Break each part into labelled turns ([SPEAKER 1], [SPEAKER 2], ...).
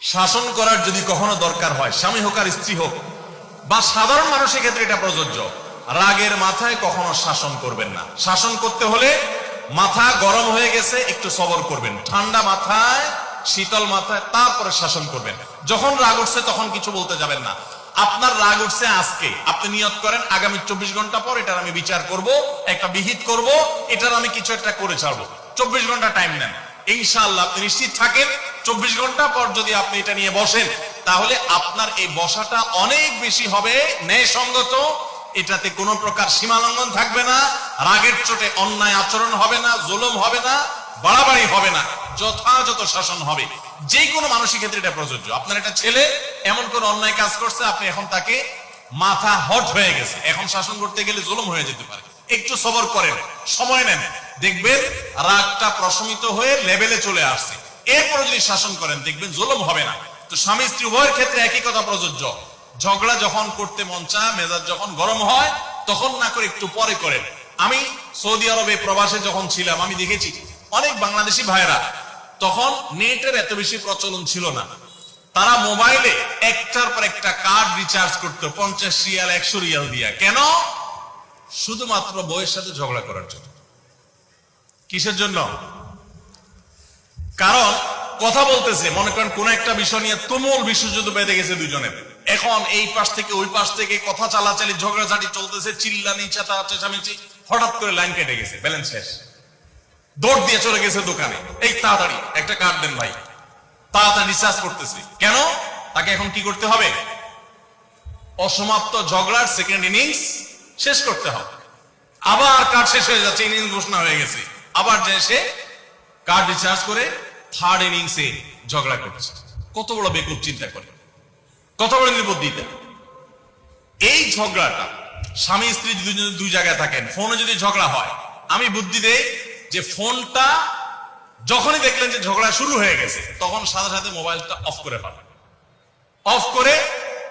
[SPEAKER 1] শাসন করার যদি কখনো দরকার হয়, স্বামী হোক আর স্ত্রী হোক বা সাধারণ মানুষের ক্ষেত্রে এটা প্রযোজ্য। রাগের মাথায় কখনো শাসন করবেন না। শাসন করতে হলে মাথা গরম হয়ে গেছে, একটু সবর করবেন, ঠান্ডা মাথায় শীতল মাথায় তারপরে শাসন করবেন। যখন রাগ উঠছে তখন কিছু বলতে যাবেন না। আপনার রাগ উঠছে আজকে, আপনি নিয়ত করেন আগামী 24 ঘন্টা পর এটার আমি বিচার করব, একটা বিহিত করব, এটার আমি কিছু একটা করে ছাড়বো। 24 ঘন্টা টাইম নেন, ইনশাআল্লাহ আপনি নিশ্চিত থাকেন 24 ঘন্টা পর যদি আপনি এটা নিয়ে বসেন তাহলে আপনার এই বসাটা অনেক বেশি হবে ন্যায়সঙ্গত। এটাতে কোনো প্রকার সীমালঙ্ঘন থাকবে না, রাগের চোটে অন্যায় আচরণ হবে না, জুলুম হবে না, বাড়াবাড়ি হবে না, যথাযথ শাসন হবে। যে কোনো মানুষের ক্ষেত্রে এটা প্রযোজ্য। আপনার একটা ছেলে এমন কোন অন্যায় কাজ করছে, আপনি এখন তাকে মাথা হট হয়ে গেছে, এখন শাসন করতে গেলে জুলুম হয়ে যেতে পারে। একটু সবর করেন, সময় নেন, দেখবেন রাগটা প্রশমিত হয়ে লেভেলে চলে আসছে। এরপর যদি শাসন করেন দেখবেন জুলুম হবে না। তো স্বামী স্ত্রী উভয়ের ক্ষেত্রে একই কথা প্রযোজ্য। ঝগড়া যখন করতে মন চায়, মেজাজ যখন গরম হয় তখন না করে একটু পরে করেন। আমি সৌদি আরবে প্রবাসে যখন ছিলাম আমি দেখেছি অনেক বাংলাদেশি ভাইরা, তখন নেটের এত বেশি প্রচলন ছিল না, তারা মোবাইলে একটার পর একটা কার্ড রিচার্জ করতো 50 রিয়াল 100 রিয়াল দিয়া। কেন? শুধুমাত্র বউয়ের সাথে ঝগড়া করার জন্য। কিসের জন্য? কারণ কথা বলতেছে, মনে করেন কোন একটা বিষয় নিয়ে তুমুল বিশ্বযুদ্ধ বেঁধে গেছে দুজনের, এখন এই পাশ থেকে ওই পাশ থেকে কথা চালাচালি ঝগড়াঝাটি চলতেছে, চিল্লানি চেঁচামেচি, হঠাৎ করে লাইন কেটে গেছে, ব্যালেন্স শেষ, দৌড় দিয়ে চলে গেছে দোকানে, এই তাড়াতাড়ি একটা কার্ড দেন ভাই, তাড়াতাড়ি রিচার্জ করতেছে। কেন? তাকে এখন কি করতে হবে? অসমাপ্ত ঝগড়ার সেকেন্ড ইনিংস শেষ করতে হবে। আবার কার্ড শেষ হয়ে যাচ্ছে, ইনিংস ঘোষণা হয়ে গেছে, আবার যে সে কার্ড রিচার্জ করে থার্ড ইনিংসে ঝগড়া করছে। কত বড় বেকুব চিন্তা করে, কত বড় নির্বুদ্ধিতা। এই ঝগড়াটা স্বামী স্ত্রী দুই জায়গায় থাকেন, ফোনে যদি ঝগড়া হয়, আমি বুদ্ধি দেই যে ফোনটা যখনই দেখলেন যে ঝগড়া শুরু হয়ে গেছে তখন সাথে সাথে মোবাইলটা অফ করে ফেলেন। অফ করে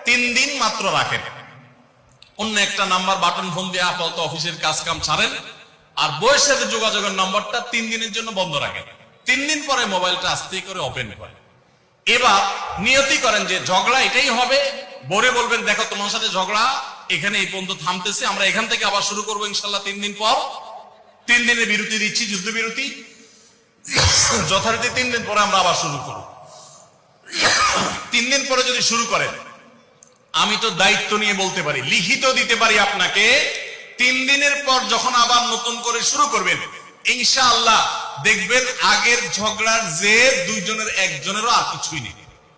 [SPEAKER 1] 3 দিন মাত্র রাখেন, অন্য একটা নাম্বার বাটন ফোন দিয়ে আপাতত অফিসের কাজ কাম ছাড়েন, আর বউয়ের সাথে যোগাযোগের নাম্বারটা 3 দিনের জন্য বন্ধ রাখেন। 3 দিন পরে মোবাইলটা আস্তে করে ওপেন করেন। এবার নিয়তি করেন যে ঝগড়া এটাই হবে, বরে বলবেন দেখো তোমার সাথে ঝগড়া এখানে এই পর্যন্ত থামতেছে, আমরা এখান থেকে আবার শুরু করবো ইনশাল্লাহ 3 দিন পর। 3 দিনের বিরতি দিচ্ছি, যুদ্ধ বিরতি, যথারীতি 3 দিন পরে আমরা আবার শুরু করব। 3 দিন পরে যদি শুরু করেন, আমি তো দায়িত্ব নিয়ে বলতে পারি, লিখিত দিতে পারি আপনাকে, 3 দিনের পর যখন আবার নতুন করে শুরু করবেন ইনশাআল্লাহ দেখবেন আগের ঝগড়ার যে দুইজনের একজনেরও আর কিছুই নেই।